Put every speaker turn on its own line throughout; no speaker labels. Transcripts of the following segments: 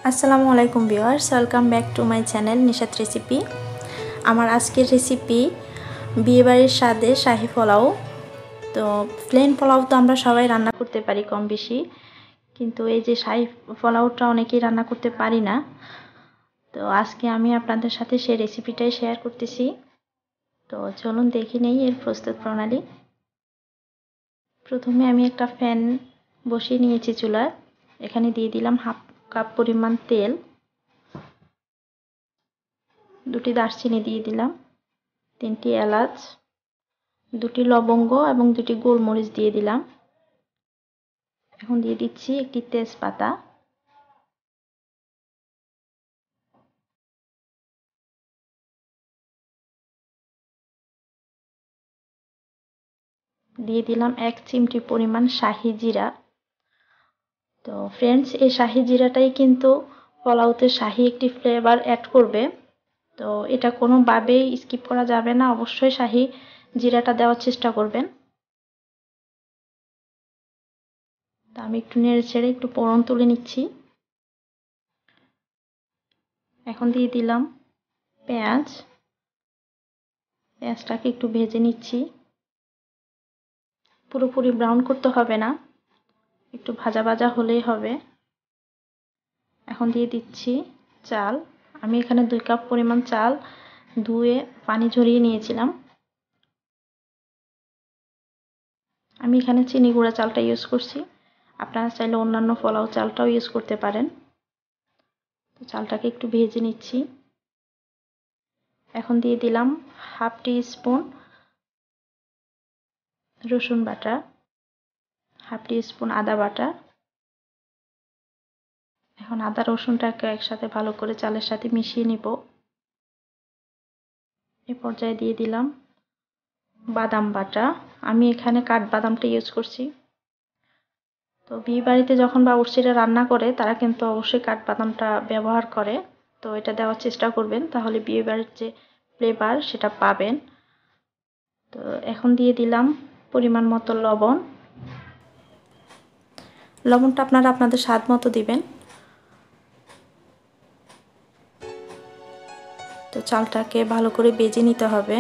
আসসালামু আলাইকুম viewers, welcome back to my channel Nishat recipe. আমার আজকের রেসিপি বিয়েবাড়ির স্বাদে শাহী পোলাও। তো প্লেন পোলাও তো আমরা সবাই রান্না করতে পারি কম বেশি, কিন্তু এই যে শাহী পোলাওটা অনেকেই রান্না করতে পারি না। তো আজকে আমি আপনাদের সাথে সেই রেসিপিটাই শেয়ার করতেছি। তো চলুন দেখে নেই এর প্রস্তুত প্রণালী। প্রথমে আমি একটা প্যান বসিয়ে নিয়েছি চুলায়। এখানে দিয়ে দিলাম হাফ কাপ পরিমাণ তেল, দুটি দারচিনি দিয়ে দিলাম, 3টি এলাচ, 2টি লবঙ্গ এবং 2টি গোলমরিচ দিয়ে দিলাম। এখন দিয়ে দিচ্ছি একটি তেজপাতা, দিয়ে দিলাম 1 চিমটি পরিমাণ শাহি জিরা। তো ফ্রেন্ডস, এই শাহি জিরাটাই কিন্তু পোলাওতে শাহি একটি ফ্লেভার অ্যাড করবে। তো এটা কোনোভাবেই স্কিপ করা যাবে না, অবশ্যই শাহি জিরাটা দেওয়ার চেষ্টা করবেন। তো আমি একটু নেড়ে ছেড়ে একটু ফোড়ন তুলে নিচ্ছি। এখন দিয়ে দিলাম পেঁয়াজটাকে একটু ভেজে নিচ্ছি। পুরোপুরি ব্রাউন করতে হবে না, একটু ভাজা ভাজা হলেই হবে। এখন দিয়ে দিচ্ছি চাল। আমি এখানে 2 কাপ পরিমাণ চাল ধুয়ে পানি ঝরিয়ে নিয়েছিলাম। আমি এখানে চিনি গুঁড়া চালটা ইউজ করছি, আপনারা চাইলে অন্যান্য পোলাও চালটাও ইউজ করতে পারেন। তো চালটাকে একটু ভেজে নিচ্ছি। এখন দিয়ে দিলাম হাফ টি স্পুন রসুন বাটা, হাফ টি স্পুন আদা বাটা। এখন আদা রসুনটাকে একসাথে ভালো করে চালের সাথে মিশিয়ে নিব। এই পর্যায়ে দিয়ে দিলাম বাদাম বাটা। আমি এখানে কাঠবাদামটা ইউজ করছি। তো বিয়ে বাড়িতে যখন বাবুর্চিরা রান্না করে তারা কিন্তু অবশ্যই কাঠবাদামটা ব্যবহার করে। তো এটা দেওয়ার চেষ্টা করবেন, তাহলে বিয়ে বাড়ির যে ফ্লেভার সেটা পাবেন। তো এখন দিয়ে দিলাম পরিমাণ মতো লবণ। লবণটা আপনারা আপনাদের স্বাদ মতো দিবেন। তো চালটাকে ভালো করে ভেজে নিতে হবে।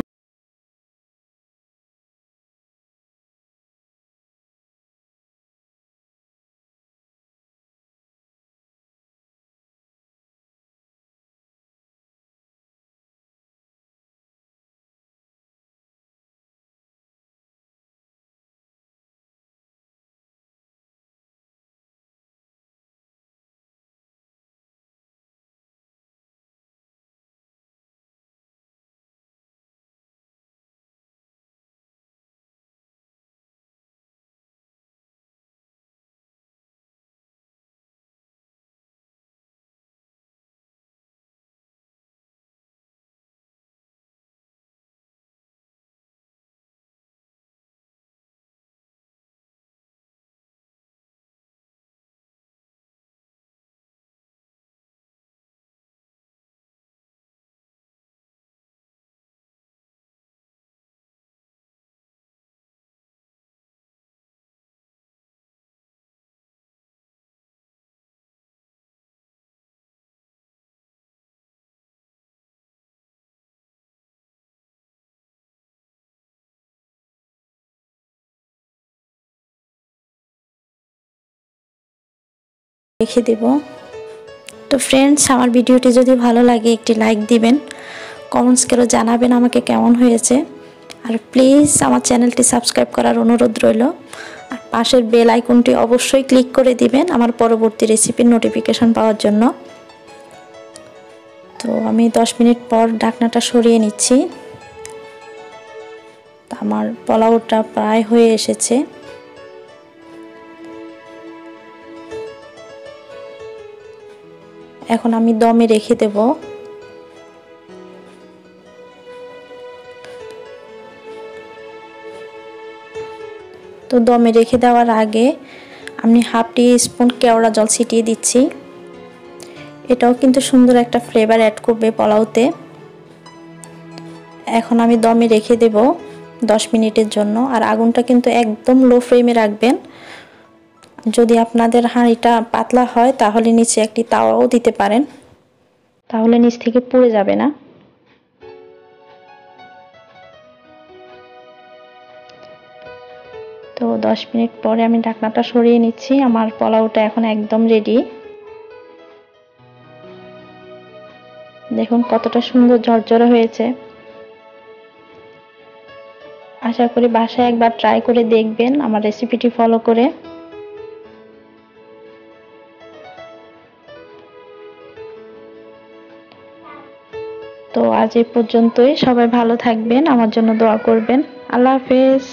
রেখে দেব। তো ফ্রেন্ডস, আমার ভিডিওটি যদি ভালো লাগে একটি লাইক দিবেন, কমেন্টস করে জানাবেন আমাকে কেমন হয়েছে। আর প্লিজ আমার চ্যানেলটি সাবস্ক্রাইব করার অনুরোধ রইল। আর পাশের বেল আইকনটি অবশ্যই ক্লিক করে দিবেন আমার পরবর্তী রেসিপির নোটিফিকেশন পাওয়ার জন্য। তো আমি 10 মিনিট পর ঢাকনাটা সরিয়ে নিচ্ছি। আমার পোলাওটা প্রায় হয়ে এসেছে। এখন আমি দমে রেখে দেব। তো দমে রেখে দেওয়ার আগে আমি হাফ টি স্পুন কেওড়া জল ছিটিয়ে দিচ্ছি। এটাও কিন্তু সুন্দর একটা ফ্লেভার অ্যাড করবে পোলাওতে। এখন আমি দমে রেখে দেব 10 মিনিটের জন্য। আর আগুনটা কিন্তু একদম লো ফ্লেমে রাখবেন, যদি আপনাদের হাঁড়িটা পাতলা হয় তাহলে নিচে একটি তাওয়াও দিতে পারেন, তাহলে নিচ থেকে পুড়ে যাবে না। তো 10 মিনিট পরে আমি ঢাকনাটা সরিয়ে নিচ্ছি। আমার পোলাওটা এখন একদম রেডি। দেখুন কতটা সুন্দর ঝরঝরে হয়েছে। আশা করি বাসায় একবার ট্রাই করে দেখবেন আমার রেসিপিটি ফলো করে। তো আজ এই পর্যন্তই। সবাই ভালো থাকবেন, আমার জন্য দোয়া করবেন। আল্লাহ হাফেজ।